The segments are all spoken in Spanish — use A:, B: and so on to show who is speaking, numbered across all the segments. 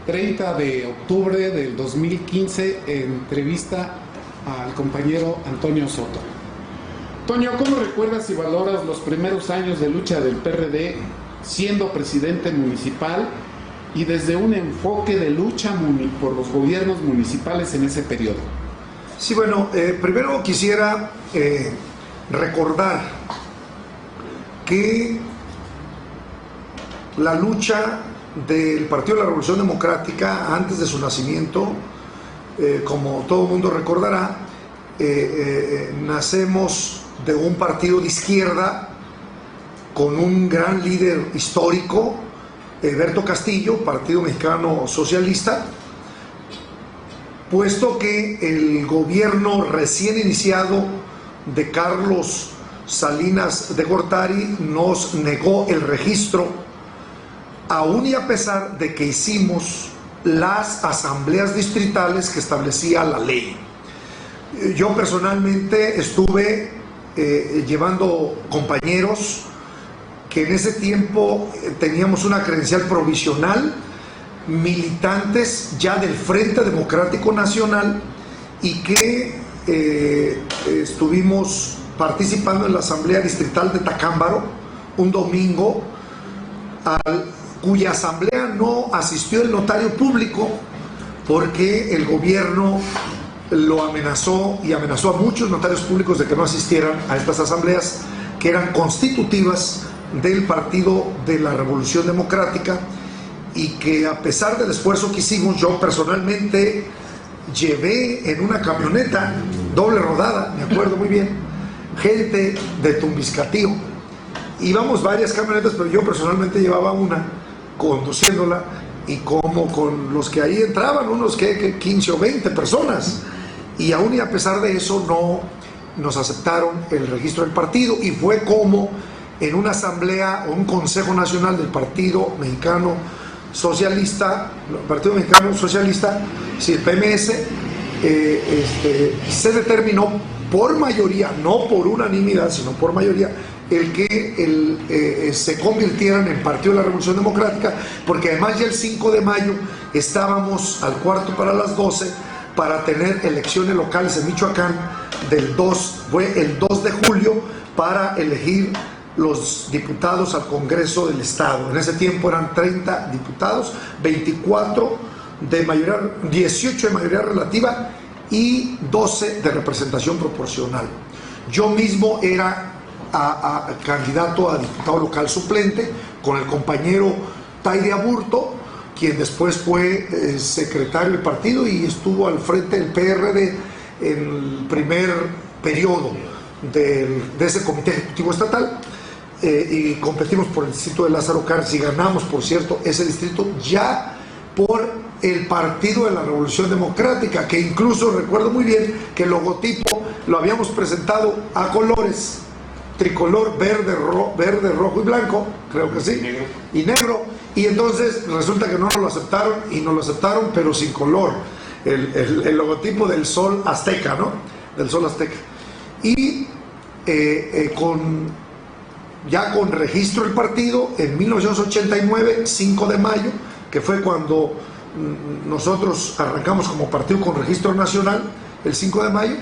A: 30 de octubre del 2015, entrevista al compañero Antonio Soto. Toño, ¿cómo recuerdas y valoras los primeros años de lucha del PRD siendo presidente municipal y desde un enfoque de lucha por los gobiernos municipales en ese periodo?
B: Sí, bueno, primero quisiera recordar que la lucha del Partido de la Revolución Democrática antes de su nacimiento, como todo el mundo recordará, nacemos de un partido de izquierda con un gran líder histórico, Alberto Castillo, Partido Mexicano Socialista, puesto que el gobierno recién iniciado de Carlos Salinas de Gortari nos negó el registro, aún y a pesar de que hicimos las asambleas distritales que establecía la ley. Yo personalmente estuve llevando compañeros que en ese tiempo teníamos una credencial provisional, militantes ya del Frente Democrático Nacional, y que estuvimos participando en la asamblea distrital de Tacámbaro un domingo, cuya asamblea no asistió el notario público porque el gobierno lo amenazó y amenazó a muchos notarios públicos de que no asistieran a estas asambleas que eran constitutivas del Partido de la Revolución Democrática, y que a pesar del esfuerzo que hicimos, yo personalmente llevé en una camioneta doble rodada, me acuerdo muy bien, gente de Tumbiscatío. Íbamos varias camionetas, pero yo personalmente llevaba una conduciéndola, y como con los que ahí entraban, unos que 15 o 20 personas, y aún y a pesar de eso no nos aceptaron el registro del partido, y fue como en una asamblea o un consejo nacional del Partido Mexicano Socialista, sí, el PMS, se determinó por mayoría, no por unanimidad, sino por mayoría, el que se convirtieran en Partido de la Revolución Democrática, porque además ya el 5 de mayo estábamos al cuarto para las 12 para tener elecciones locales en Michoacán. Fue el 2 de julio para elegir los diputados al Congreso del Estado. En ese tiempo eran 30 diputados, 18 de mayoría relativa y 12 de representación proporcional. Yo mismo era candidato a diputado local suplente con el compañero Taide Aburto, quien después fue secretario del partido y estuvo al frente del PRD en el primer periodo de ese comité ejecutivo estatal. Y competimos por el distrito de Lázaro Cárdenas y ganamos, por cierto, ese distrito ya por el Partido de la Revolución Democrática, que incluso recuerdo muy bien que el logotipo lo habíamos presentado a colores: tricolor, verde, rojo y blanco, creo que sí, y negro, y entonces resulta que no nos lo aceptaron, y nos lo aceptaron pero sin color, el logotipo del sol azteca, ¿no? Del sol azteca. Y ya con registro el partido en 1989, 5 de mayo, que fue cuando nosotros arrancamos como partido con registro nacional, el 5 de mayo,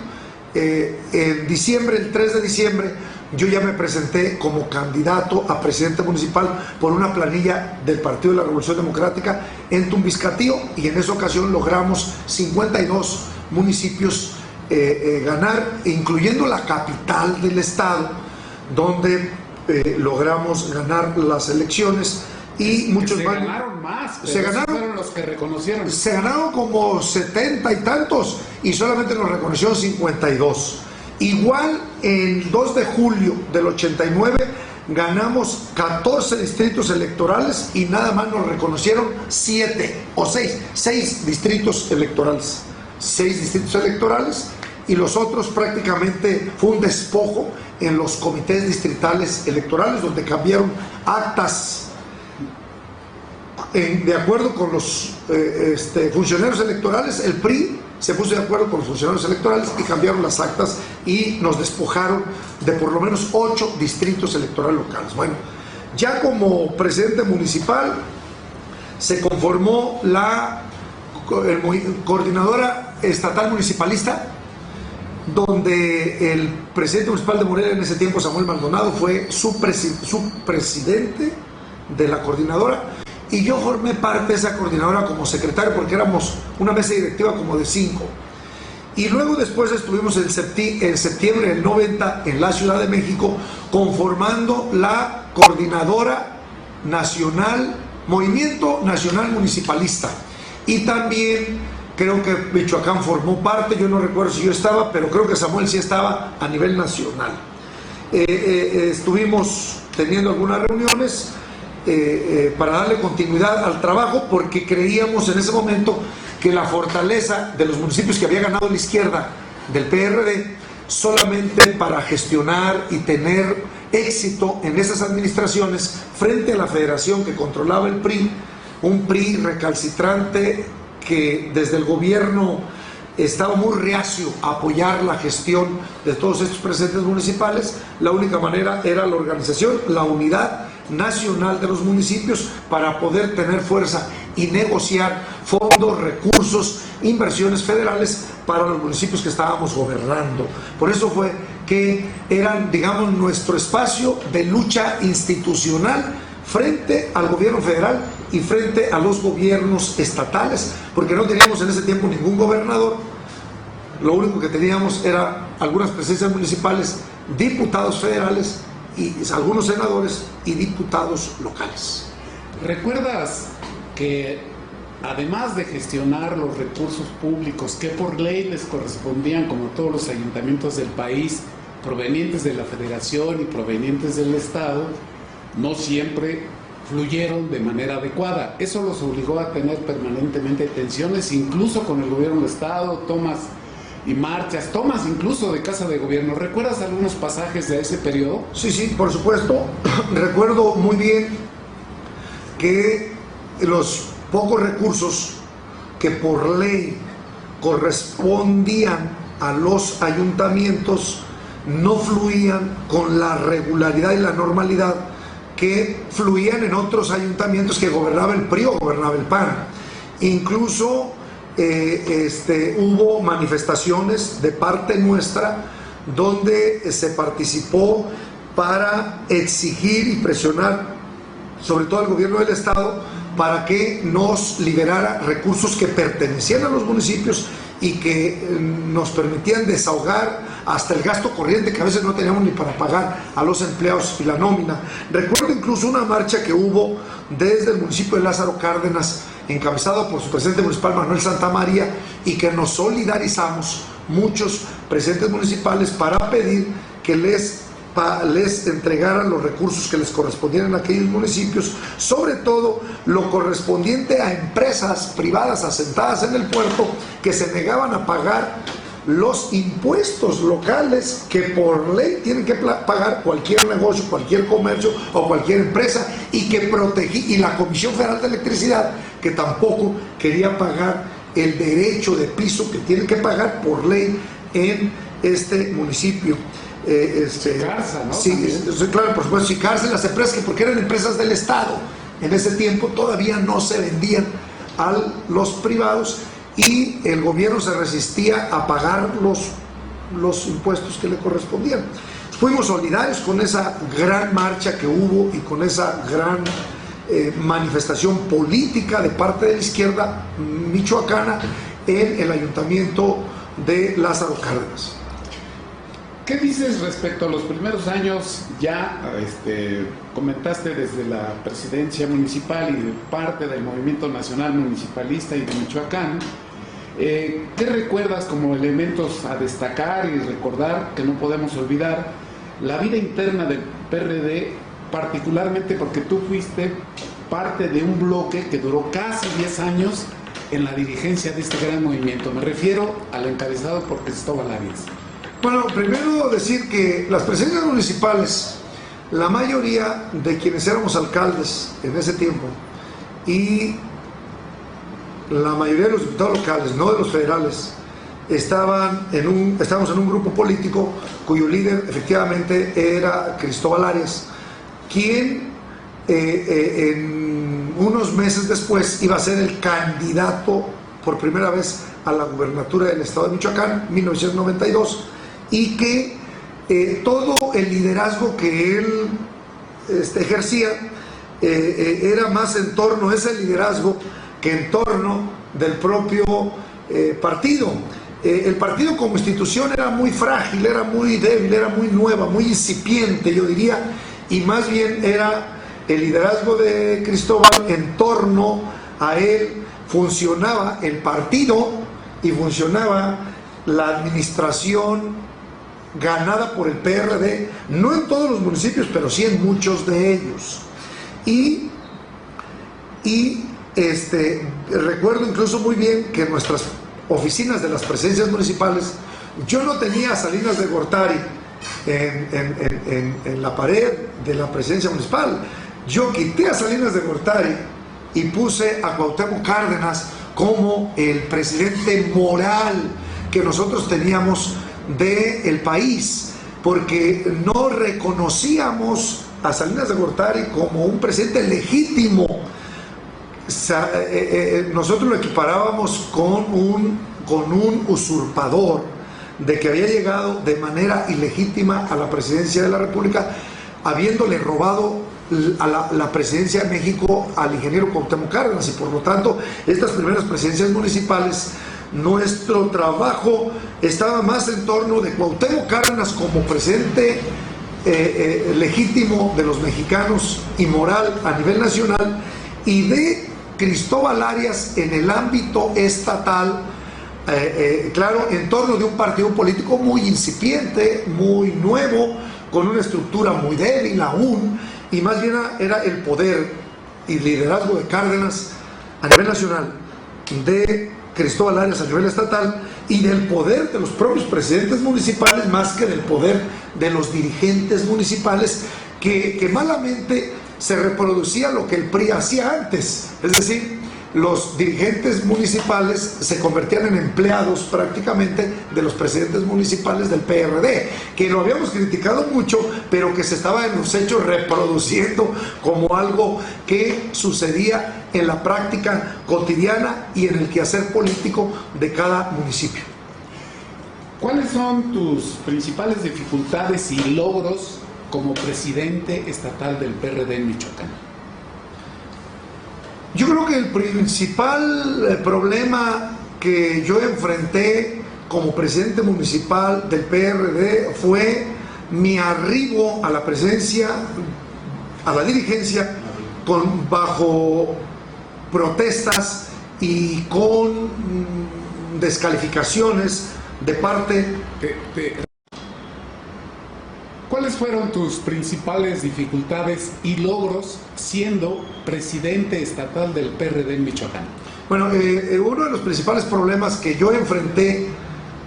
B: en diciembre, el 3 de diciembre, yo ya me presenté como candidato a presidente municipal por una planilla del Partido de la Revolución Democrática en Tumbiscatío, y en esa ocasión logramos 52 municipios ganar, incluyendo la capital del estado, donde logramos ganar las elecciones, y muchos
A: se ganaron más,
B: se ganaron,
A: fueron los que reconocieron.
B: Se ganaron como 70 y tantos, y solamente nos reconocieron 52. Igual, el 2 de julio del 89 ganamos 14 distritos electorales y nada más nos reconocieron 6 distritos electorales. 6 distritos electorales, y los otros prácticamente fue un despojo en los comités distritales electorales, donde cambiaron actas de acuerdo con los funcionarios electorales. El PRI se puso de acuerdo con los funcionarios electorales y cambiaron las actas y nos despojaron de por lo menos 8 distritos electorales locales. Bueno, ya como presidente municipal se conformó la coordinadora estatal municipalista, donde el presidente municipal de Morelia en ese tiempo, Samuel Maldonado, fue su presidente de la coordinadora, y yo formé parte de esa coordinadora como secretario, porque éramos una mesa directiva como de 5. Y luego después estuvimos en septiembre del 90 en la Ciudad de México conformando la coordinadora nacional, Movimiento Nacional Municipalista. Y también creo que Michoacán formó parte, yo no recuerdo si yo estaba, pero creo que Samuel sí estaba a nivel nacional. Estuvimos teniendo algunas reuniones para darle continuidad al trabajo, porque creíamos en ese momento que la fortaleza de los municipios que había ganado la izquierda del PRD, solamente para gestionar y tener éxito en esas administraciones frente a la federación que controlaba el PRI, un PRI recalcitrante que desde el gobierno estaba muy reacio a apoyar la gestión de todos estos presidentes municipales. La única manera era la organización, la unidad nacional de los municipios para poder tener fuerza y negociar fondos, recursos, inversiones federales para los municipios que estábamos gobernando. Por eso fue que eran, digamos, nuestro espacio de lucha institucional frente al gobierno federal y frente a los gobiernos estatales, porque no teníamos en ese tiempo ningún gobernador. Lo único que teníamos era algunas presencias municipales, diputados federales y algunos senadores y diputados locales.
A: ¿Recuerdas que además de gestionar los recursos públicos que por ley les correspondían, como todos los ayuntamientos del país, provenientes de la federación y provenientes del estado, no siempre fluyeron de manera adecuada? Eso los obligó a tener permanentemente tensiones, incluso con el gobierno del estado, tomas y marchas, tomas incluso de Casa de Gobierno. ¿Recuerdas algunos pasajes de ese periodo?
B: Sí, sí, por supuesto. Recuerdo muy bien que los pocos recursos que por ley correspondían a los ayuntamientos no fluían con la regularidad y la normalidad que fluían en otros ayuntamientos que gobernaba el PRI o gobernaba el PAN. Incluso hubo manifestaciones de parte nuestra donde se participó para exigir y presionar sobre todo al gobierno del estado para que nos liberara recursos que pertenecían a los municipios y que nos permitían desahogar hasta el gasto corriente, que a veces no teníamos ni para pagar a los empleados y la nómina. Recuerdo incluso una marcha que hubo desde el municipio de Lázaro Cárdenas, encabezado por su presidente municipal Manuel Santamaría, y que nos solidarizamos muchos presidentes municipales para pedir que les entregaran los recursos que les correspondían en aquellos municipios, sobre todo lo correspondiente a empresas privadas asentadas en el puerto que se negaban a pagar los impuestos locales que por ley tienen que pagar cualquier negocio, cualquier comercio o cualquier empresa, y que y la Comisión Federal de Electricidad, que tampoco quería pagar el derecho de piso que tienen que pagar por ley en este municipio.
A: Sicarsa, ¿no?
B: Sí, claro, por supuesto, Sicarsa, las empresas, que porque eran empresas del Estado en ese tiempo todavía no se vendían a los privados, y el gobierno se resistía a pagar los impuestos que le correspondían. Fuimos solidarios con esa gran marcha que hubo y con esa gran manifestación política de parte de la izquierda michoacana en el ayuntamiento de Lázaro Cárdenas.
A: ¿Qué dices respecto a los primeros años? Ya comentaste desde la presidencia municipal y de parte del Movimiento Nacional Municipalista y de Michoacán. ¿Qué recuerdas como elementos a destacar y recordar que no podemos olvidar? La vida interna del PRD, particularmente porque tú fuiste parte de un bloque que duró casi 10 años en la dirigencia de este gran movimiento. Me refiero al encabezado por Cristóbal Arias.
B: Bueno, primero decir que las presidencias municipales, la mayoría de quienes éramos alcaldes en ese tiempo y la mayoría de los diputados locales, no de los federales, estábamos en un grupo político cuyo líder efectivamente era Cristóbal Arias, quien en unos meses después iba a ser el candidato por primera vez a la gubernatura del estado de Michoacán, 1992, y que todo el liderazgo que él ejercía era más en torno a ese liderazgo que en torno del propio partido. El partido como institución era muy frágil, era muy débil, era muy nueva, muy incipiente, yo diría, y más bien era el liderazgo de Cristóbal. En torno a él funcionaba el partido y funcionaba la administración ganada por el PRD, no en todos los municipios, pero sí en muchos de ellos. Y recuerdo incluso muy bien que en nuestras oficinas de las presidencias municipales, yo no tenía a Salinas de Gortari en la pared de la presidencia municipal. Yo quité a Salinas de Gortari y puse a Cuauhtémoc Cárdenas como el presidente moral que nosotros teníamos del país, porque no reconocíamos a Salinas de Gortari como un presidente legítimo. Nosotros lo equiparábamos con un usurpador, de que había llegado de manera ilegítima a la presidencia de la República, habiéndole robado a la presidencia de México al ingeniero Cuauhtémoc Cárdenas. Y por lo tanto, estas primeras presidencias municipales, nuestro trabajo estaba más en torno de Cuauhtémoc Cárdenas como presidente legítimo de los mexicanos y moral a nivel nacional, y de Cristóbal Arias en el ámbito estatal, claro, en torno de un partido político muy incipiente, muy nuevo, con una estructura muy débil aún, y más bien era el poder y liderazgo de Cárdenas a nivel nacional, de Cristóbal Arias a nivel estatal, y del poder de los propios presidentes municipales más que del poder de los dirigentes municipales, que malamente se reproducía lo que el PRI hacía antes. Es decir, los dirigentes municipales se convertían en empleados prácticamente de los presidentes municipales del PRD, que lo habíamos criticado mucho, pero que se estaba en los hechos reproduciendo como algo que sucedía en la práctica cotidiana y en el quehacer político de cada municipio.
A: ¿Cuáles son tus principales dificultades y logros como presidente estatal del PRD en Michoacán?
B: Yo creo que el principal problema que yo enfrenté como presidente municipal del PRD fue mi arribo a la presidencia, a la dirigencia, bajo protestas y con descalificaciones de parte
A: ¿Cuáles fueron tus principales dificultades y logros siendo presidente estatal del PRD en Michoacán?
B: Bueno, uno de los principales problemas que yo enfrenté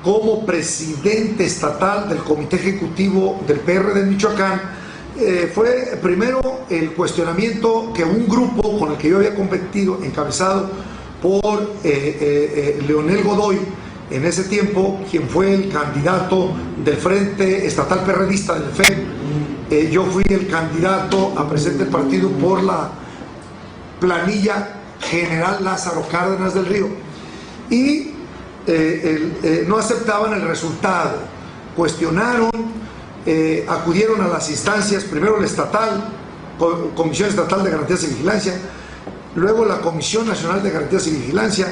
B: como presidente estatal del Comité Ejecutivo del PRD en Michoacán fue primero el cuestionamiento que un grupo con el que yo había competido, encabezado por Leonel Godoy, en ese tiempo, quien fue el candidato del Frente Estatal Perredista del FEM. Yo fui el candidato a presidente del partido por la planilla general Lázaro Cárdenas del Río, y no aceptaban el resultado, cuestionaron, acudieron a las instancias, primero la estatal, Comisión Estatal de Garantías y Vigilancia, luego la Comisión Nacional de Garantías y Vigilancia,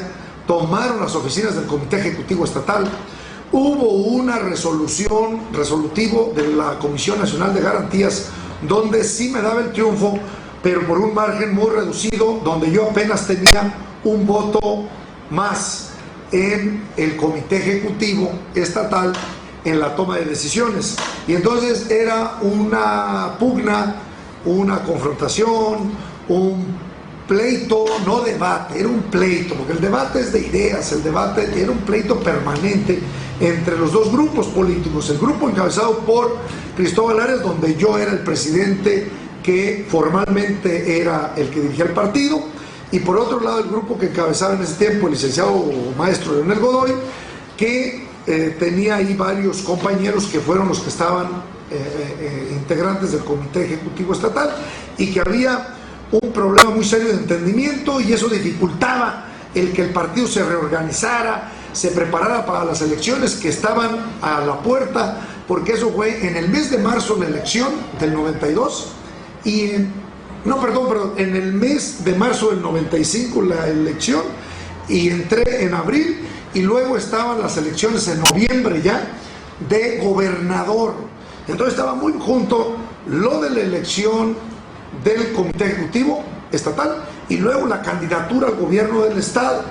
B: tomaron las oficinas del Comité Ejecutivo Estatal. Hubo una resolutivo de la Comisión Nacional de Garantías, donde sí me daba el triunfo, pero por un margen muy reducido, donde yo apenas tenía un voto más en el Comité Ejecutivo Estatal en la toma de decisiones. Y entonces era una pugna, una confrontación, un pleito, no debate, era un pleito, porque el debate es de ideas, el debate era un pleito permanente entre los dos grupos políticos, el grupo encabezado por Cristóbal Arias, donde yo era el presidente que formalmente era el que dirigía el partido, y por otro lado el grupo que encabezaba en ese tiempo el licenciado maestro Leonel Godoy, que tenía ahí varios compañeros que fueron los que estaban integrantes del Comité Ejecutivo Estatal, y que había un problema muy serio de entendimiento y eso dificultaba el que el partido se reorganizara, se preparara para las elecciones que estaban a la puerta, porque eso fue en el mes de marzo la elección del 92 y en el mes de marzo del 95 la elección y entré en abril y luego estaban las elecciones en noviembre ya de gobernador. Entonces estaba muy junto lo de la elección del comité ejecutivo estatal y luego la candidatura al gobierno del estado.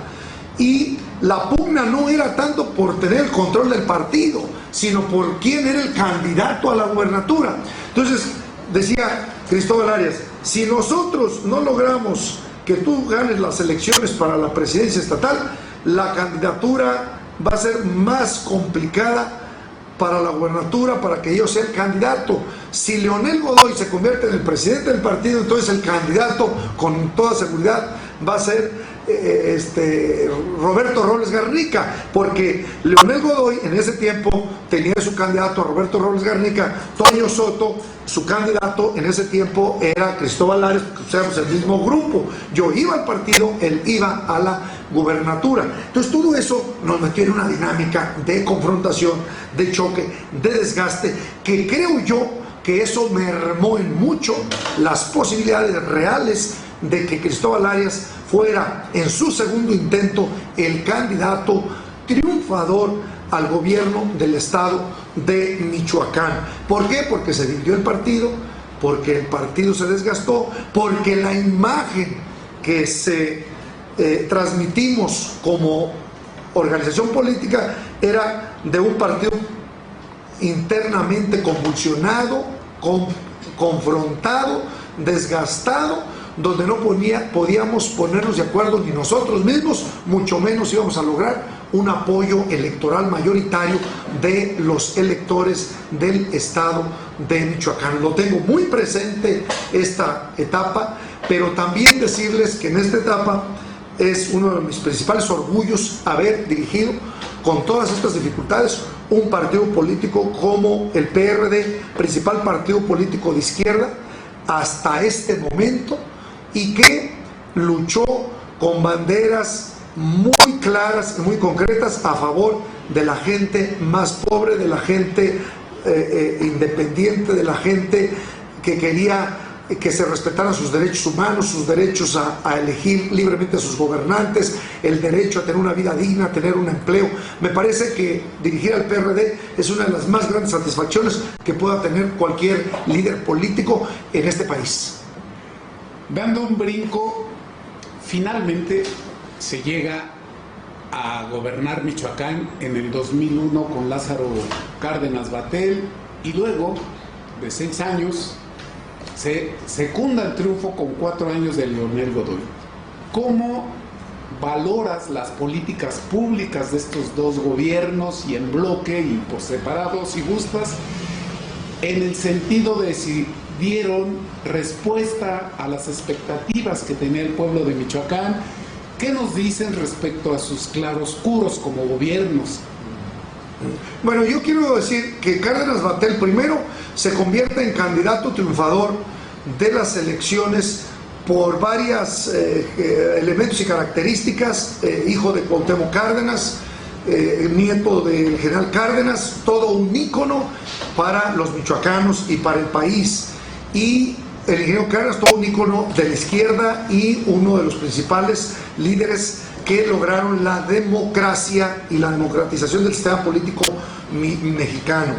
B: Y la pugna no era tanto por tener el control del partido, sino por quién era el candidato a la gubernatura. Entonces decía Cristóbal Arias, si nosotros no logramos que tú ganes las elecciones para la presidencia estatal, la candidatura va a ser más complicada para la gubernatura, para que yo sea el candidato. Si Leonel Godoy se convierte en el presidente del partido, entonces el candidato con toda seguridad va a ser Roberto Robles Garnica, porque Leonel Godoy en ese tiempo tenía su candidato a Roberto Robles Garnica, Toño Soto, su candidato en ese tiempo era Cristóbal Arias, porque éramos el mismo grupo. Yo iba al partido, él iba a la gubernatura. Entonces todo eso nos metió en una dinámica de confrontación, de choque, de desgaste, que creo yo que eso mermó en mucho las posibilidades reales de que Cristóbal Arias fuera en su segundo intento el candidato triunfador al gobierno del estado de Michoacán. ¿Por qué? Porque se dividió el partido, porque el partido se desgastó, porque la imagen que se transmitimos como organización política era de un partido internamente convulsionado, confrontado, desgastado, donde no podíamos ponernos de acuerdo ni nosotros mismos, mucho menos íbamos a lograr un apoyo electoral mayoritario de los electores del estado de Michoacán. Lo tengo muy presente esta etapa, pero también decirles que en esta etapa es uno de mis principales orgullos haber dirigido con todas estas dificultades un partido político como el PRD, principal partido político de izquierda hasta este momento, y que luchó con banderas muy claras y muy concretas a favor de la gente más pobre, de la gente independiente, de la gente que quería que se respetaran sus derechos humanos, sus derechos a elegir libremente a sus gobernantes, el derecho a tener una vida digna, a tener un empleo. Me parece que dirigir al PRD es una de las más grandes satisfacciones que pueda tener cualquier líder político en este país.
A: Dando un brinco, finalmente se llega a gobernar Michoacán en el 2001 con Lázaro Cárdenas Batel y luego de 6 años se secunda el triunfo con 4 años de Leonel Godoy. ¿Cómo valoras las políticas públicas de estos dos gobiernos y en bloque y por separado, si gustas, en el sentido de si dieron respuesta a las expectativas que tenía el pueblo de Michoacán? ¿Qué nos dicen respecto a sus claroscuros como gobiernos?
B: Bueno, yo quiero decir que Cárdenas Batel primero se convierte en candidato triunfador de las elecciones por varios elementos y características, hijo de Cuauhtémoc Cárdenas, nieto del general Cárdenas, todo un ícono para los michoacanos y para el país. Y el ingeniero Cárdenas, todo un ícono de la izquierda y uno de los principales líderes que lograron la democracia y la democratización del sistema político mexicano.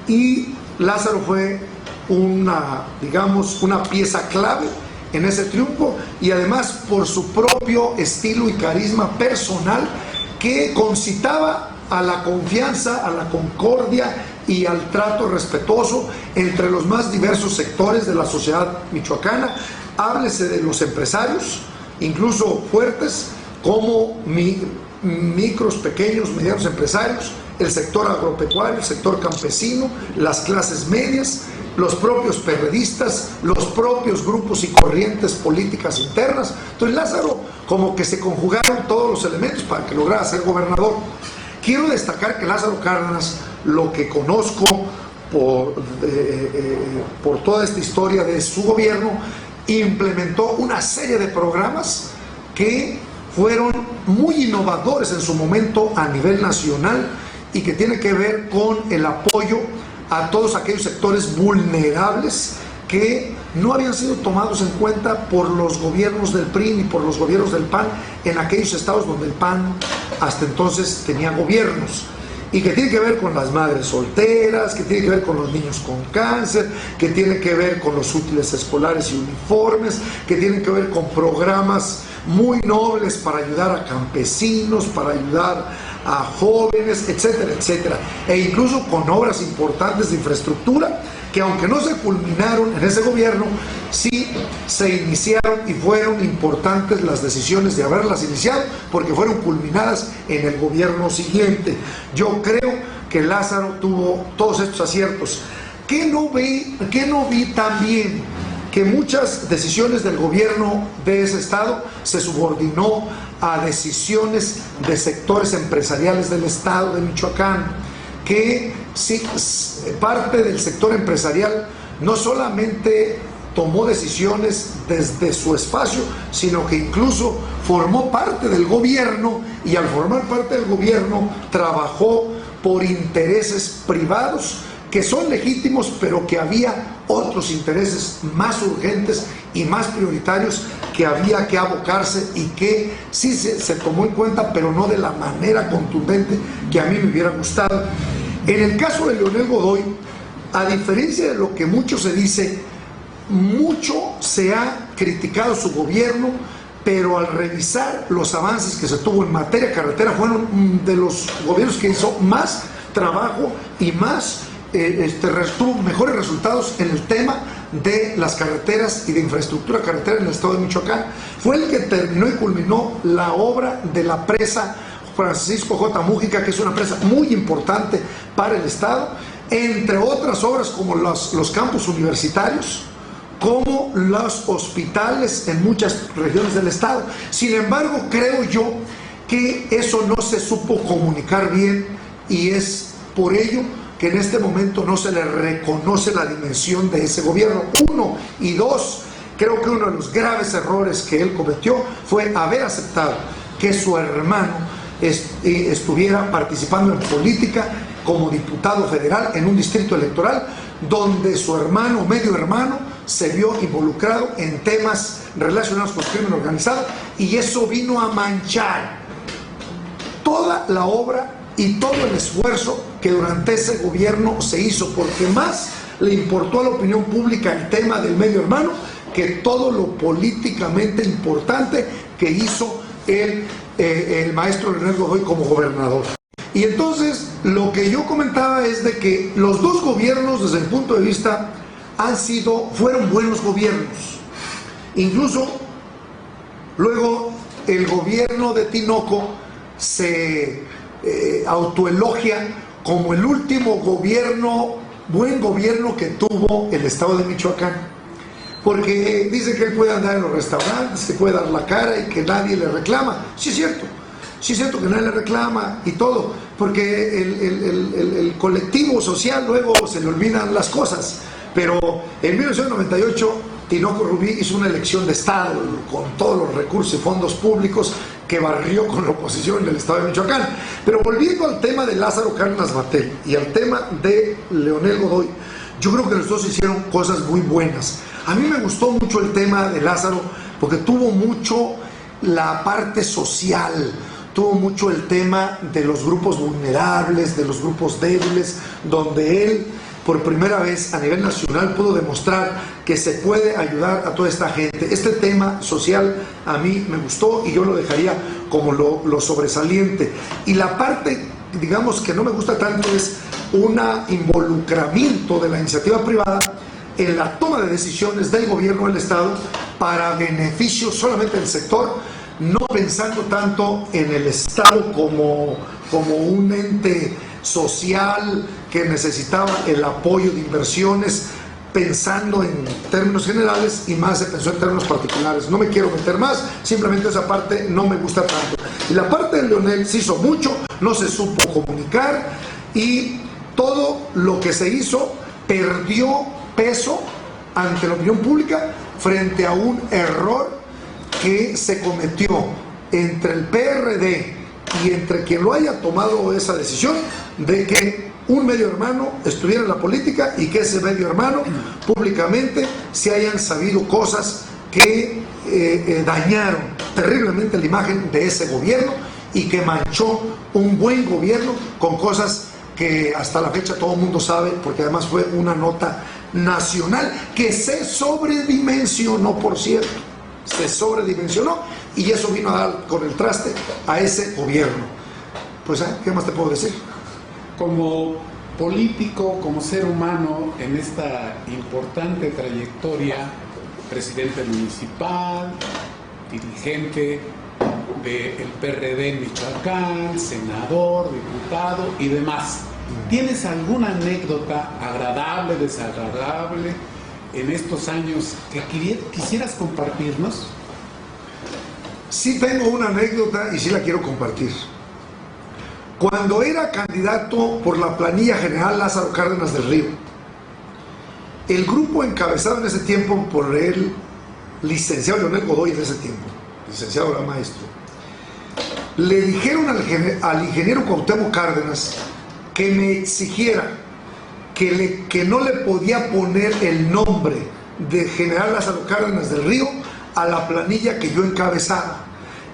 B: Y Lázaro fue una pieza clave en ese triunfo, y además por su propio estilo y carisma personal que concitaba a la confianza, a la concordia y al trato respetuoso entre los más diversos sectores de la sociedad michoacana. Háblese de los empresarios, incluso fuertes, como micros, pequeños, medianos empresarios, el sector agropecuario, el sector campesino, las clases medias, los propios periodistas, los propios grupos y corrientes políticas internas. Entonces Lázaro, como que se conjugaron todos los elementos para que lograra ser gobernador. Quiero destacar que Lázaro Cárdenas, lo que conozco por toda esta historia de su gobierno, implementó una serie de programas que fueron muy innovadores en su momento a nivel nacional y que tiene que ver con el apoyo a todos aquellos sectores vulnerables que no habían sido tomados en cuenta por los gobiernos del PRI ni por los gobiernos del PAN en aquellos estados donde el PAN hasta entonces tenía gobiernos, y que tiene que ver con las madres solteras, que tiene que ver con los niños con cáncer, que tiene que ver con los útiles escolares y uniformes, que tiene que ver con programas muy nobles para ayudar a campesinos, para ayudar a jóvenes, etcétera, etcétera, e incluso con obras importantes de infraestructura que, aunque no se culminaron en ese gobierno, sí se iniciaron y fueron importantes las decisiones de haberlas iniciado porque fueron culminadas en el gobierno siguiente. Yo creo que Lázaro tuvo todos estos aciertos. ¿Qué no vi también? Que muchas decisiones del gobierno de ese estado se subordinó a decisiones de sectores empresariales del estado de Michoacán, que sí, parte del sector empresarial no solamente tomó decisiones desde su espacio, sino que incluso formó parte del gobierno, y al formar parte del gobierno trabajó por intereses privados que son legítimos, pero que había otros intereses más urgentes y más prioritarios que había que abocarse y que sí se tomó en cuenta, pero no de la manera contundente que a mí me hubiera gustado. En el caso de Leonel Godoy, a diferencia de lo que mucho se dice, mucho se ha criticado su gobierno, pero al revisar los avances que se tuvo en materia carretera, fueron de los gobiernos que hizo más trabajo y más tuvo mejores resultados en el tema de las carreteras y de infraestructura carretera en el estado de Michoacán. Fue el que terminó y culminó la obra de la presa Francisco J. Mújica, que es una presa muy importante para el estado, entre otras obras como los campus universitarios, como los hospitales en muchas regiones del estado. Sin embargo, creo yo que eso no se supo comunicar bien, y es por ello que en este momento no se le reconoce la dimensión de ese gobierno. Uno, y dos, creo que uno de los graves errores que él cometió fue haber aceptado que su hermano estuviera participando en política como diputado federal en un distrito electoral donde su hermano, medio hermano, se vio involucrado en temas relacionados con el crimen organizado, y eso vino a manchar toda la obra y todo el esfuerzo que durante ese gobierno se hizo, porque más le importó a la opinión pública el tema del medio hermano que todo lo políticamente importante que hizo el maestro Leonel Godoy como gobernador. Y entonces lo que yo comentaba es de que los dos gobiernos, desde mi punto de vista, fueron buenos gobiernos. Incluso luego el gobierno de Tinoco se autoelogia como el último buen gobierno que tuvo el estado de Michoacán, porque dice que él puede andar en los restaurantes, se puede dar la cara y que nadie le reclama. Sí es cierto que nadie le reclama y todo, porque el colectivo social luego se le olvidan las cosas. Pero en 1998 Tinoco Rubí hizo una elección de estado con todos los recursos y fondos públicos que barrió con la oposición en el estado de Michoacán. Pero volviendo al tema de Lázaro Cárdenas Batel y al tema de Leonel Godoy, yo creo que los dos hicieron cosas muy buenas. A mí me gustó mucho el tema de Lázaro porque tuvo mucho la parte social, tuvo mucho el tema de los grupos vulnerables, de los grupos débiles, donde él por primera vez a nivel nacional pudo demostrar que se puede ayudar a toda esta gente. Este tema social a mí me gustó y yo lo dejaría como lo sobresaliente. Y la parte, digamos, que no me gusta tanto es un involucramiento de la iniciativa privada en la toma de decisiones del gobierno del estado para beneficio solamente del sector, no pensando tanto en el estado como un ente social que necesitaba el apoyo de inversiones, pensando en términos generales y más se pensó en términos particulares. No me quiero meter más, simplemente esa parte no me gusta tanto. Y la parte de Leonel se hizo mucho, no se supo comunicar y todo lo que se hizo perdió peso ante la opinión pública frente a un error que se cometió entre el PRD y entre quien lo haya tomado esa decisión de que un medio hermano estuviera en la política y que ese medio hermano públicamente se hayan sabido cosas que dañaron terriblemente la imagen de ese gobierno y que manchó un buen gobierno con cosas que hasta la fecha todo el mundo sabe, porque además fue una nota nacional que se sobredimensionó, por cierto, se sobredimensionó, y eso vino a dar con el traste a ese gobierno. Pues, ¿qué más te puedo decir?
A: Como político, como ser humano, en esta importante trayectoria, presidente municipal, dirigente del PRD en Michoacán, senador, diputado y demás, ¿tienes alguna anécdota agradable, desagradable en estos años que quisieras compartirnos?
B: Sí tengo una anécdota y sí la quiero compartir. Cuando era candidato por la planilla general Lázaro Cárdenas del Río, el grupo encabezado en ese tiempo por el licenciado Leonel Godoy, en ese tiempo, licenciado era maestro, le dijeron al ingeniero Cuauhtémoc Cárdenas que me exigiera que no le podía poner el nombre de general Lázaro Cárdenas del Río a la planilla que yo encabezaba.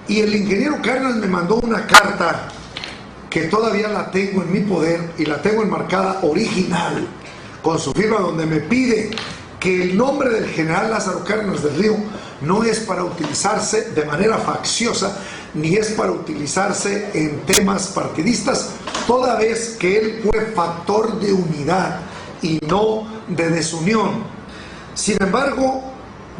B: Y el ingeniero Cárdenas me mandó una carta que todavía la tengo en mi poder y la tengo enmarcada original con su firma, donde me pide que el nombre del general Lázaro Cárdenas del Río no es para utilizarse de manera facciosa ni es para utilizarse en temas partidistas, toda vez que él fue factor de unidad y no de desunión. Sin embargo,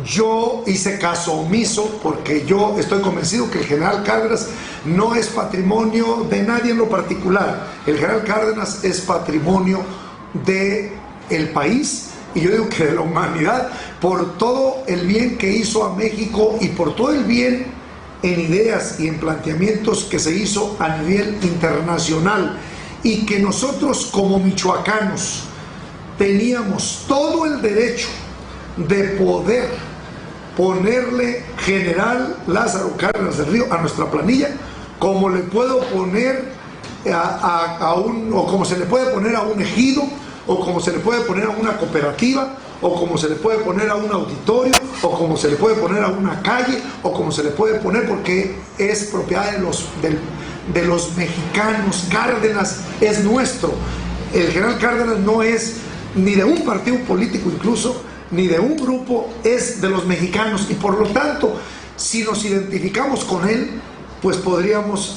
B: yo hice caso omiso porque yo estoy convencido que el general Cárdenas no es patrimonio de nadie en lo particular. El general Cárdenas es patrimonio del país, y yo digo que de la humanidad, por todo el bien que hizo a México y por todo el bien en ideas y en planteamientos que se hizo a nivel internacional, y que nosotros como michoacanos teníamos todo el derecho de poder ponerle general Lázaro Cárdenas del Río a nuestra planilla, como le puedo poner o como se le puede poner a un ejido, o como se le puede poner a una cooperativa, o como se le puede poner a un auditorio, o como se le puede poner a una calle, o como se le puede poner, porque es propiedad de los mexicanos. Cárdenas es nuestro. El general Cárdenas no es ni de un partido político incluso, ni de un grupo, es de los mexicanos, y por lo tanto, si nos identificamos con él, pues podríamos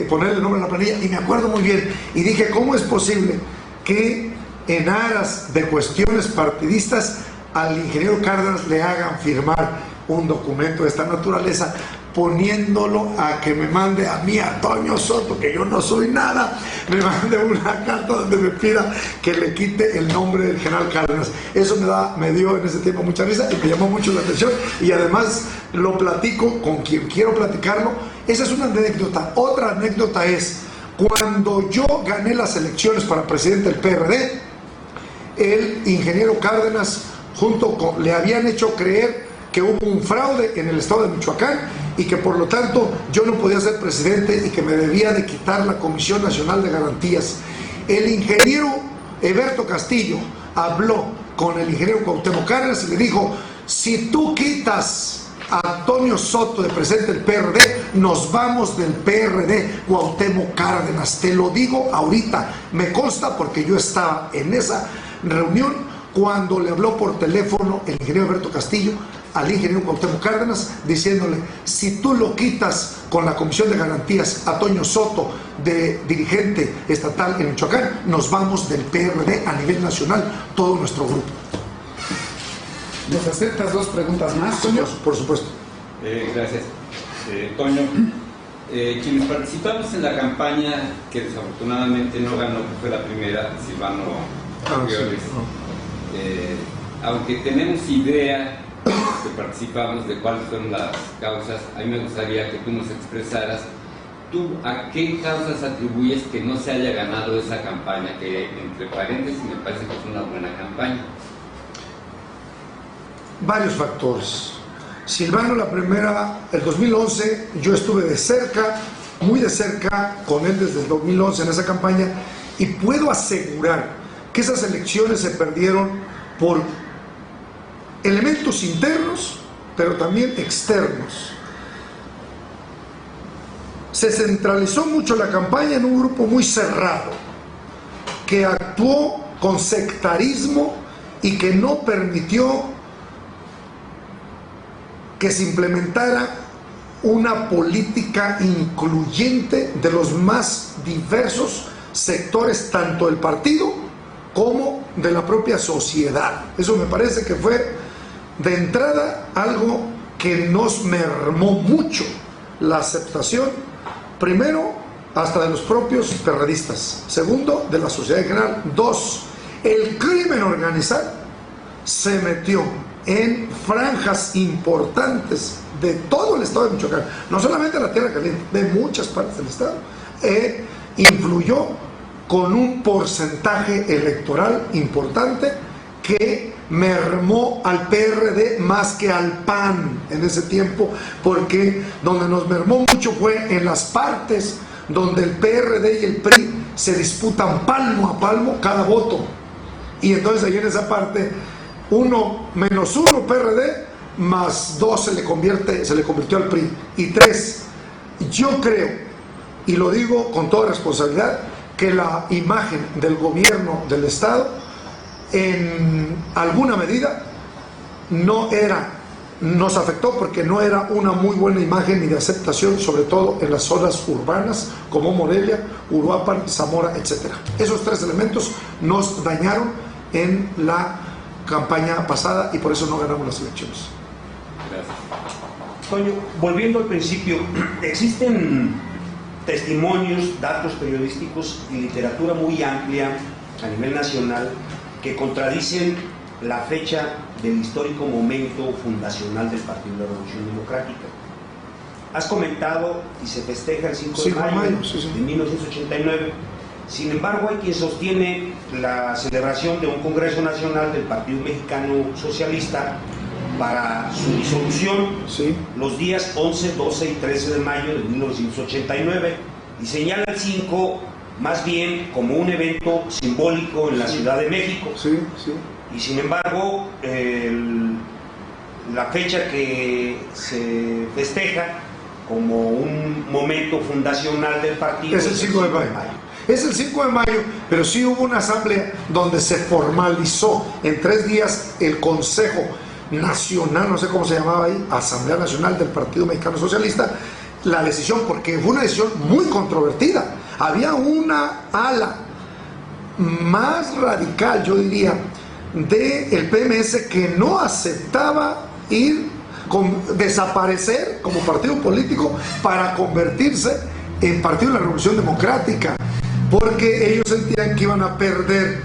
B: ponerle el nombre en la planilla. Y me acuerdo muy bien, y dije, ¿cómo es posible que en aras de cuestiones partidistas al ingeniero Cárdenas le hagan firmar un documento de esta naturaleza, poniéndolo a que me mande a mí, a Toño Soto, que yo no soy nada, me mande una carta donde me pida que le quite el nombre del general Cárdenas? Eso me dio en ese tiempo mucha risa y me llamó mucho la atención, y además lo platico con quien quiero platicarlo. Esa es una anécdota. Otra anécdota es cuando yo gané las elecciones para presidente del PRD, el ingeniero Cárdenas le habían hecho creer que hubo un fraude en el estado de Michoacán y que por lo tanto yo no podía ser presidente y que me debía de quitar la Comisión Nacional de Garantías. El ingeniero Eberto Castillo habló con el ingeniero Cuauhtémoc Cárdenas y le dijo: si tú quitas a Antonio Soto de presidente del PRD, nos vamos del PRD, Cuauhtémoc Cárdenas. Te lo digo ahorita, me consta porque yo estaba en esa reunión cuando le habló por teléfono el ingeniero Eberto Castillo al ingeniero Cuauhtémoc Cárdenas, diciéndole: si tú lo quitas con la Comisión de Garantías a Toño Soto de dirigente estatal en Michoacán, nos vamos del PRD a nivel nacional, todo nuestro grupo.
A: ¿Nos aceptas dos preguntas más, Toño?
B: Por supuesto.
C: Gracias. Toño, quienes participamos en la campaña que desafortunadamente no ganó, que fue la primera, Silvano Aureoles, aunque tenemos idea que participamos de cuáles fueron las causas, a mí me gustaría que tú nos expresaras, ¿tú a qué causas atribuyes que no se haya ganado esa campaña? Que, entre paréntesis, me parece que es una buena campaña.
B: varios factores. Silvano, el 2011, yo estuve de cerca, muy de cerca con él desde el 2011 en esa campaña, y puedo asegurar que esas elecciones se perdieron por elementos internos, pero también externos. Se centralizó mucho la campaña en un grupo muy cerrado, que actuó con sectarismo y que no permitió que se implementara una política incluyente de los más diversos sectores, tanto del partido como de la propia sociedad. Eso me parece que fue de entrada algo que nos mermó mucho la aceptación, primero hasta de los propios perredistas, segundo de la sociedad en general. Dos, el crimen organizado se metió en franjas importantes de todo el estado de Michoacán, no solamente de la Tierra Caliente, de muchas partes del estado, influyó con un porcentaje electoral importante que mermó al PRD más que al PAN en ese tiempo, porque donde nos mermó mucho fue en las partes donde el PRD y el PRI se disputan palmo a palmo cada voto, y entonces ahí en esa parte 1 menos 1 PRD más 2 se le convirtió al PRI, y 3, yo creo, y lo digo con toda responsabilidad, que la imagen del gobierno del estado en alguna medida nos afectó, porque no era una muy buena imagen ni de aceptación, sobre todo en las zonas urbanas como Morelia, Uruapan, Zamora, etc. Esos 3 elementos nos dañaron en la campaña pasada y por eso no ganamos las elecciones.
C: Gracias.
D: Toño, volviendo al principio, existen testimonios, datos periodísticos y literatura muy amplia a nivel nacional que contradicen la fecha del histórico momento fundacional del Partido de la Revolución Democrática. Has comentado y se festeja el 5 de mayo de 1989. Sin embargo, hay quien sostiene la celebración de un Congreso Nacional del Partido Mexicano Socialista para su disolución los días 11, 12 y 13 de mayo de 1989, y señala el 5 más bien como un evento simbólico en la Ciudad de México. Y sin embargo, la fecha que se festeja como un momento fundacional del partido
B: es el 5 de mayo. Es el 5 de mayo, pero sí hubo una asamblea donde se formalizó en 3 días el Consejo Nacional, no sé cómo se llamaba ahí, Asamblea Nacional del Partido Mexicano Socialista, la decisión, porque fue una decisión muy controvertida. Había una ala más radical, yo diría, del PMS, que no aceptaba desaparecer como partido político para convertirse en Partido de la Revolución Democrática, porque ellos sentían que iban a perder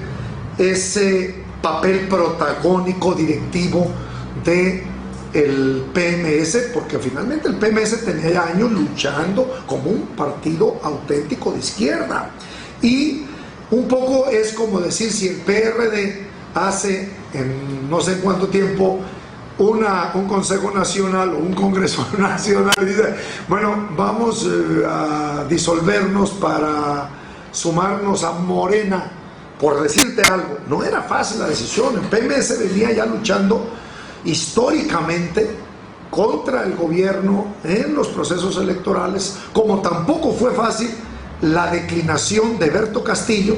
B: ese papel protagónico directivo de el PMS, porque finalmente el PMS tenía ya años luchando como un partido auténtico de izquierda. Y un poco es como decir, si el PRD hace en no sé cuánto tiempo un Consejo Nacional o un Congreso Nacional y dice, bueno, vamos a disolvernos para sumarnos a Morena, por decirte algo. No era fácil la decisión. El PMS venía ya luchando históricamente contra el gobierno en los procesos electorales, como tampoco fue fácil la declinación de Berto Castillo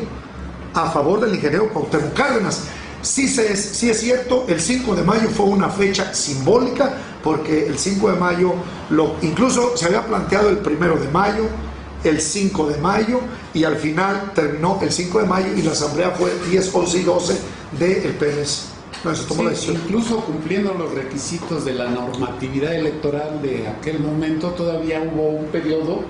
B: a favor del ingeniero Cuauhtémoc Cárdenas. Sí es cierto, el 5 de mayo fue una fecha simbólica, porque el 5 de mayo incluso se había planteado el 1 de mayo, el 5 de mayo, y al final terminó el 5 de mayo y la asamblea fue 10, 11 y 12 del PNS. No, se tomó la decisión.
A: Incluso cumpliendo los requisitos de la normatividad electoral de aquel momento, todavía hubo un periodo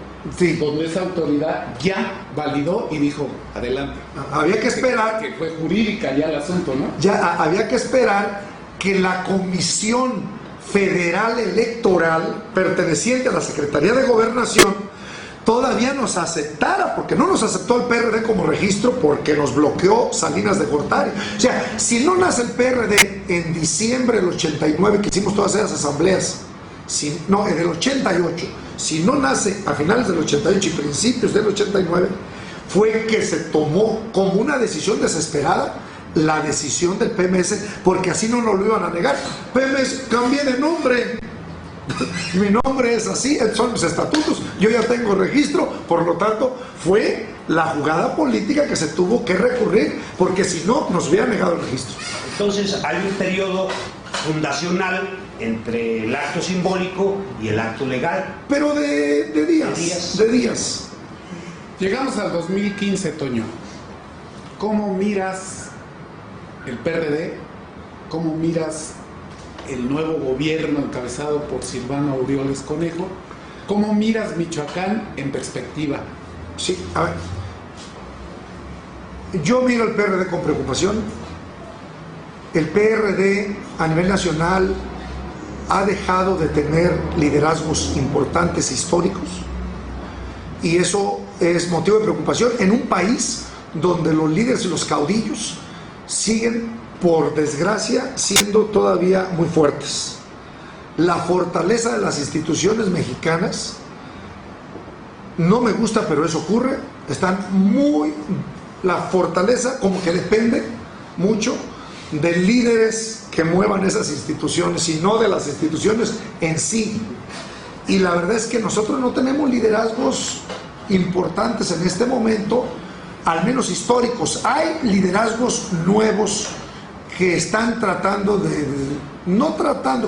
A: donde esa autoridad ya validó y dijo, adelante.
B: Había que esperar.
A: Que fue jurídica ya el asunto, ¿no?
B: Ya había que esperar que la Comisión Federal Electoral, perteneciente a la Secretaría de Gobernación, todavía nos aceptara, porque no nos aceptó el PRD como registro porque nos bloqueó Salinas de Gortari. O sea, si no nace el PRD en diciembre del 89, que hicimos todas esas asambleas, no, en el 88, si no nace a finales del 88 y principios del 89, fue que se tomó como una decisión desesperada la decisión del PMS, porque así no nos lo iban a negar. PMS, cambié de nombre. Mi nombre es así, son mis estatutos, yo ya tengo registro, por lo tanto fue la jugada política que se tuvo que recurrir, porque si no nos hubiera negado el registro.
D: Entonces hay un periodo fundacional entre el acto simbólico y el acto legal.
B: Pero de días.
A: Llegamos al 2015, Toño. ¿Cómo miras el PRD? ¿Cómo miras el nuevo gobierno encabezado por Silvano Aureoles Conejo? ¿Cómo miras Michoacán en perspectiva?
B: Sí, a ver. Yo miro el PRD con preocupación. El PRD a nivel nacional ha dejado de tener liderazgos importantes históricos, y eso es motivo de preocupación en un país donde los líderes y los caudillos siguen, por desgracia, siendo todavía muy fuertes. La fortaleza de las instituciones mexicanas, no me gusta, pero eso ocurre, la fortaleza como que depende mucho de líderes que muevan esas instituciones y no de las instituciones en sí. Y la verdad es que nosotros no tenemos liderazgos importantes en este momento, al menos históricos. Hay liderazgos nuevos que están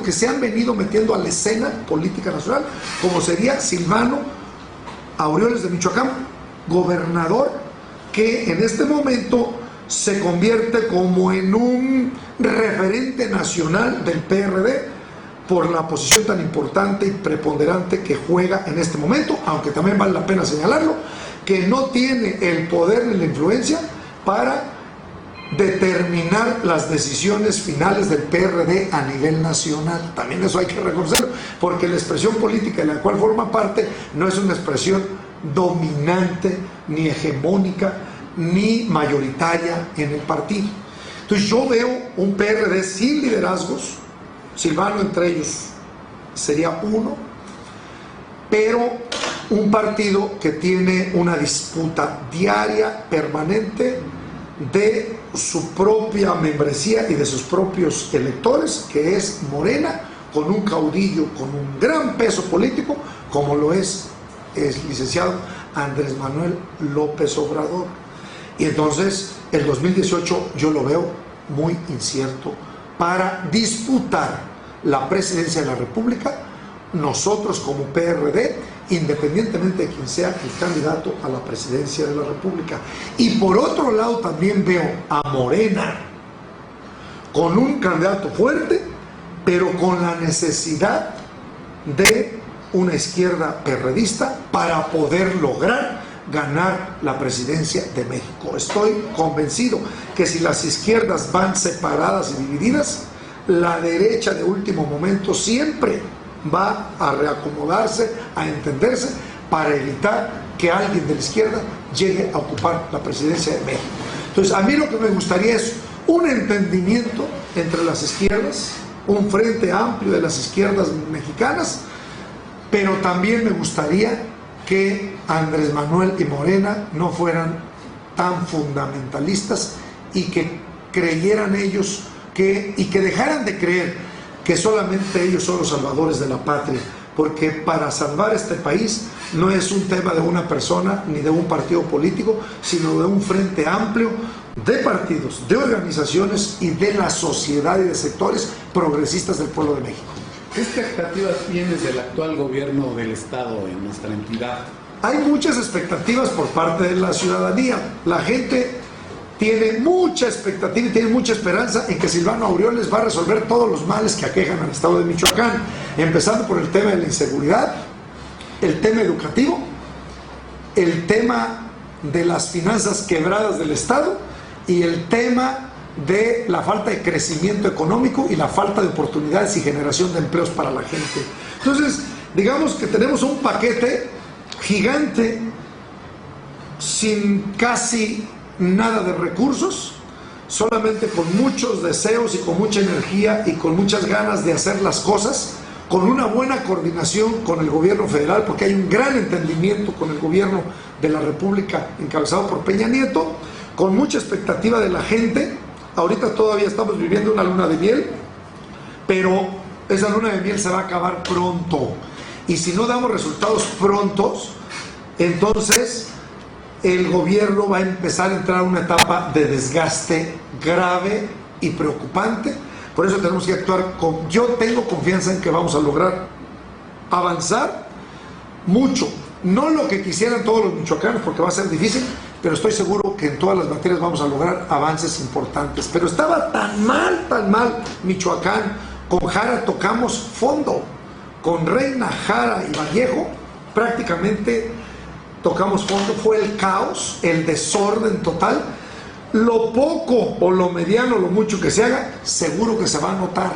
B: que se han venido metiendo a la escena política nacional, como sería Silvano Aureoles de Michoacán, gobernador, que en este momento se convierte como en un referente nacional del PRD por la posición tan importante y preponderante que juega en este momento, aunque también vale la pena señalarlo, que no tiene el poder ni la influencia para determinar las decisiones finales del PRD a nivel nacional. También eso hay que reconocerlo, porque la expresión política de la cual forma parte no es una expresión dominante, ni hegemónica, ni mayoritaria en el partido. Entonces yo veo un PRD sin liderazgos, Silvano entre ellos sería uno, pero un partido que tiene una disputa diaria, permanente, de su propia membresía y de sus propios electores, que es Morena, con un caudillo con un gran peso político, como lo es el licenciado Andrés Manuel López Obrador. Y entonces el 2018 yo lo veo muy incierto para disputar la presidencia de la República, nosotros como PRD, independientemente de quién sea el candidato a la presidencia de la República. Y por otro lado también veo a Morena con un candidato fuerte, pero con la necesidad de una izquierda perredista para poder lograr ganar la presidencia de México. Estoy convencido que si las izquierdas van separadas y divididas, la derecha de último momento siempre va a reacomodarse, a entenderse, para evitar que alguien de la izquierda llegue a ocupar la presidencia de México. Entonces, a mí lo que me gustaría es un entendimiento entre las izquierdas, un frente amplio de las izquierdas mexicanas, pero también me gustaría que Andrés Manuel y Morena no fueran tan fundamentalistas y que creyeran ellos y que dejaran de creer que solamente ellos son los salvadores de la patria, porque para salvar este país no es un tema de una persona ni de un partido político, sino de un frente amplio de partidos, de organizaciones y de la sociedad y de sectores progresistas del pueblo de México.
A: ¿Qué expectativas tienes del actual gobierno del Estado en nuestra entidad?
B: Hay muchas expectativas por parte de la ciudadanía. La gente tiene mucha expectativa y tiene mucha esperanza en que Silvano Aureoles va a resolver todos los males que aquejan al estado de Michoacán, empezando por el tema de la inseguridad, el tema educativo, el tema de las finanzas quebradas del estado y el tema de la falta de crecimiento económico y la falta de oportunidades y generación de empleos para la gente. Entonces, digamos que tenemos un paquete gigante, sin casi nada de recursos, solamente con muchos deseos y con mucha energía y con muchas ganas de hacer las cosas, con una buena coordinación con el gobierno federal, porque hay un gran entendimiento con el gobierno de la República encabezado por Peña Nieto, con mucha expectativa de la gente. Ahorita todavía estamos viviendo una luna de miel, pero esa luna de miel se va a acabar pronto, y si no damos resultados prontos, entonces el gobierno va a empezar a entrar a una etapa de desgaste grave y preocupante. Por eso tenemos que actuar yo tengo confianza en que vamos a lograr avanzar mucho, no lo que quisieran todos los michoacanos, porque va a ser difícil, pero estoy seguro que en todas las materias vamos a lograr avances importantes. Pero estaba tan mal Michoacán. Con Jara tocamos fondo, con Reina, Jara y Vallejo prácticamente tocamos fondo. Fue el caos, el desorden total. Lo poco o lo mediano, lo mucho que se haga, seguro que se va a notar,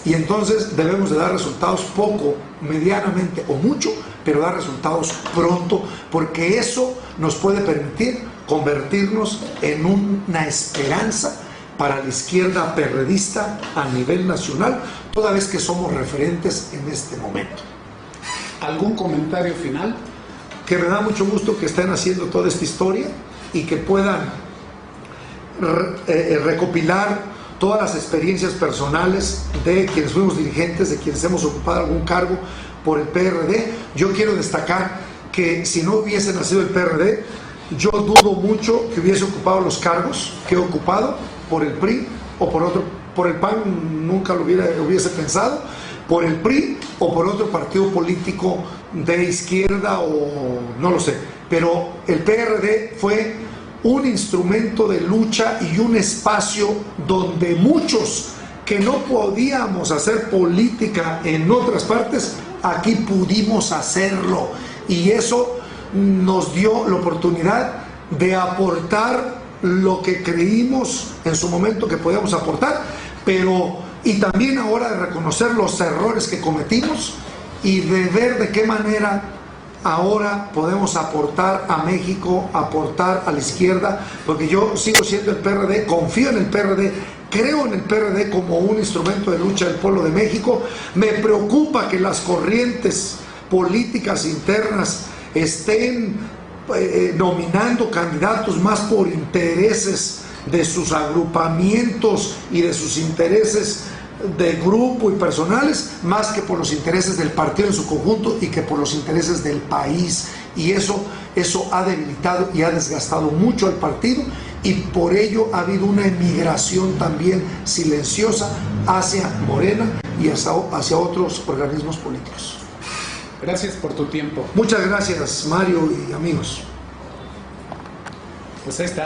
B: y entonces debemos de dar resultados poco, medianamente o mucho, pero dar resultados pronto, porque eso nos puede permitir convertirnos en una esperanza para la izquierda perredista a nivel nacional, toda vez que somos referentes en este momento.
A: ¿Algún comentario final?
B: Que me da mucho gusto que estén haciendo toda esta historia y que puedan recopilar todas las experiencias personales de quienes fuimos dirigentes, de quienes hemos ocupado algún cargo por el PRD. Yo quiero destacar que si no hubiese nacido el PRD, yo dudo mucho que hubiese ocupado los cargos que he ocupado por el PRI o por otro, por el PAN nunca lo hubiese pensado, por el PRI o por otro partido político de izquierda o no lo sé, pero el PRD fue un instrumento de lucha y un espacio donde muchos que no podíamos hacer política en otras partes, aquí pudimos hacerlo, y eso nos dio la oportunidad de aportar lo que creímos en su momento que podíamos aportar, y también ahora de reconocer los errores que cometimos y de ver de qué manera ahora podemos aportar a México, aportar a la izquierda, porque yo sigo siendo el PRD, confío en el PRD, creo en el PRD como un instrumento de lucha del pueblo de México. Me preocupa que las corrientes políticas internas estén nominando candidatos más por intereses de sus agrupamientos y de sus intereses de grupo y personales, más que por los intereses del partido en su conjunto y que por los intereses del país, y eso ha debilitado y ha desgastado mucho al partido, y por ello ha habido una emigración también silenciosa hacia Morena y hacia otros organismos políticos.
A: Gracias por tu tiempo.
B: Muchas gracias, Mario y amigos.
A: Pues ahí está.